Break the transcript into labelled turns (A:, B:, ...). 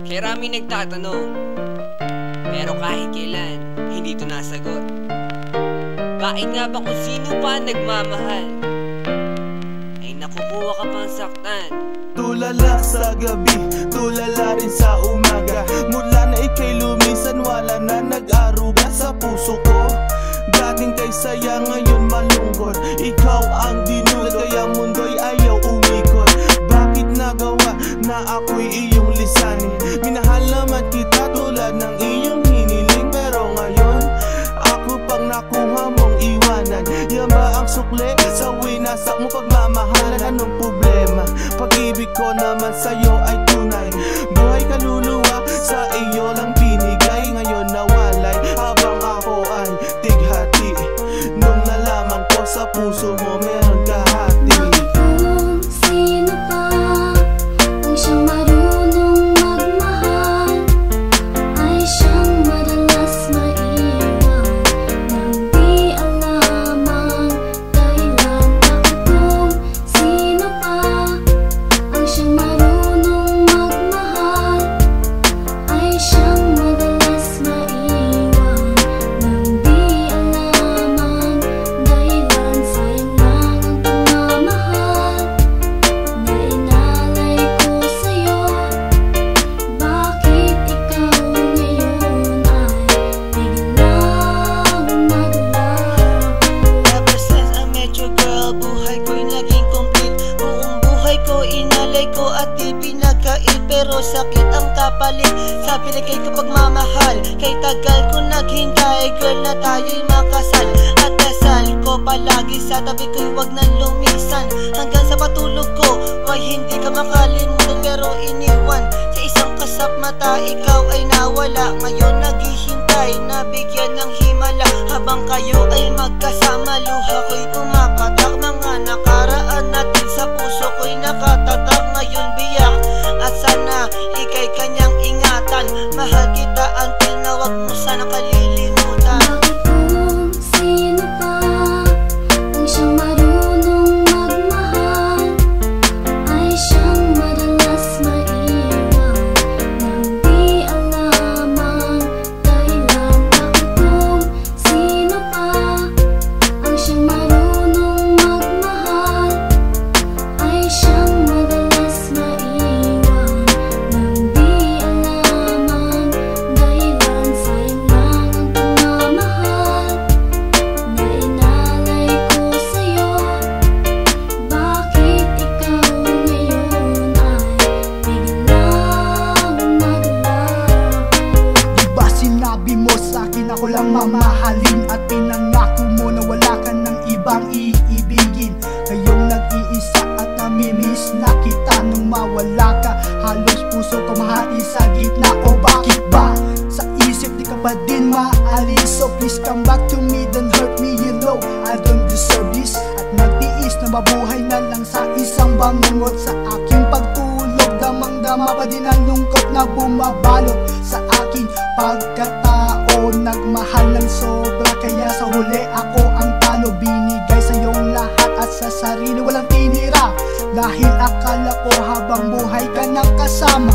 A: Karami nagtatanong, pero kahit kailan, hindi ito nasagot. Bakit nga ba kung sino pa nagmamahal ay nakukuha ka pang saktan?
B: Tulala sa gabi, tulala rin sa umaga. Mula na ika'y lumisan, wala na nag-aruga sa puso ko. Dating kay saya, ngayon malungkot. Ikaw ang dinulot, kaya mundo'y ayaw umikot. Bakit nagawa na ako'y iyong lisanin? Minahal naman kita tulad ng iyong hiniling, pero ngayon ako pang nakuha mong iwanan. Yan ba ang sukle sa winasak mo pagmamahalan? Anong problema? Pag-ibig ko naman sa'yo ay tunay. Buhay kaluluwa sa iyo lang binigay. Ngayon nawalay habang ako ay tighati. Nung nalaman ko sa puso mo meron kahati.
C: Bakit kung sino pa ang siyang marunong magmahal ay siyang madalas maiwan nang di alam ang dahilan? Bakit kung sino pa ang siyang marunong magmahal ay siyang madalas maiwan nang di alam ang dahilan? Sayang lang ang pagmamahal na inalay ko sa'yo. Bakit ikaw ngayon ay biglang naglaho?
D: Ever since I met you, girl, buhay ko'y naging complete. Buong buhay ko inalay ko at di pinagkait, pero sakit ang kapalit sa binigay ko pagmamahal. Kay tagal ko naghintay, girl, na tayo'y makasal. At dasal ko palagi sa tabi ko'y wag nang lumisan. Hanggang sa patulog ko, why hindi ka makalimutan pero iniwan. Sa isang kasap mata, ikaw ay nawala. Ngayon naghihintay na bigyan ng himala. Habang kayo ay magkasama, luha ko'y pumapatak. Mga nakaraan natin sa puso ko'y nakatatak. Ngayon biyak at sana ika'y kanyang ingatan. Mahal kita until na wag mo sana kalilimutan.
C: Bakit kung sino pa ang siyang marunong magmahal ay siyang madalas maiwan nang di alam ang dahilan? Bakit kung sino pa ang siyang marunong magmahal ay siyang madalas maiwan nang di alam ang dahilan? Sayang lang ang pagmamahal na inalay ko sa'yo. Bakit ikaw ngayon ay biglang naglaho?
E: Diba sinabi mo sa'kin ako lang mamahalin, at pinangako mo na wala ka ng ibang iibigin. Ngayong nag-iisa at namimiss na kita. Nung mawala ka, halos puso ko mahai sa gitna. O bakit ba sa isip di ka pa din maalis? So please come back to me, don't hurt me, you know I don't deserve this. At nagtiis na mabuhay na lang sa isang bangungot. Sa aking pagtulog, damang-dama pa din ang lungkot na bumabalot sa aking pagkatao. Nagmahal ng sobra, kaya sa huli ako ang talo. Binigay sa iyong lahat at sa sarili walang tinira, dahil akala ko habang buhay ka nang kasama.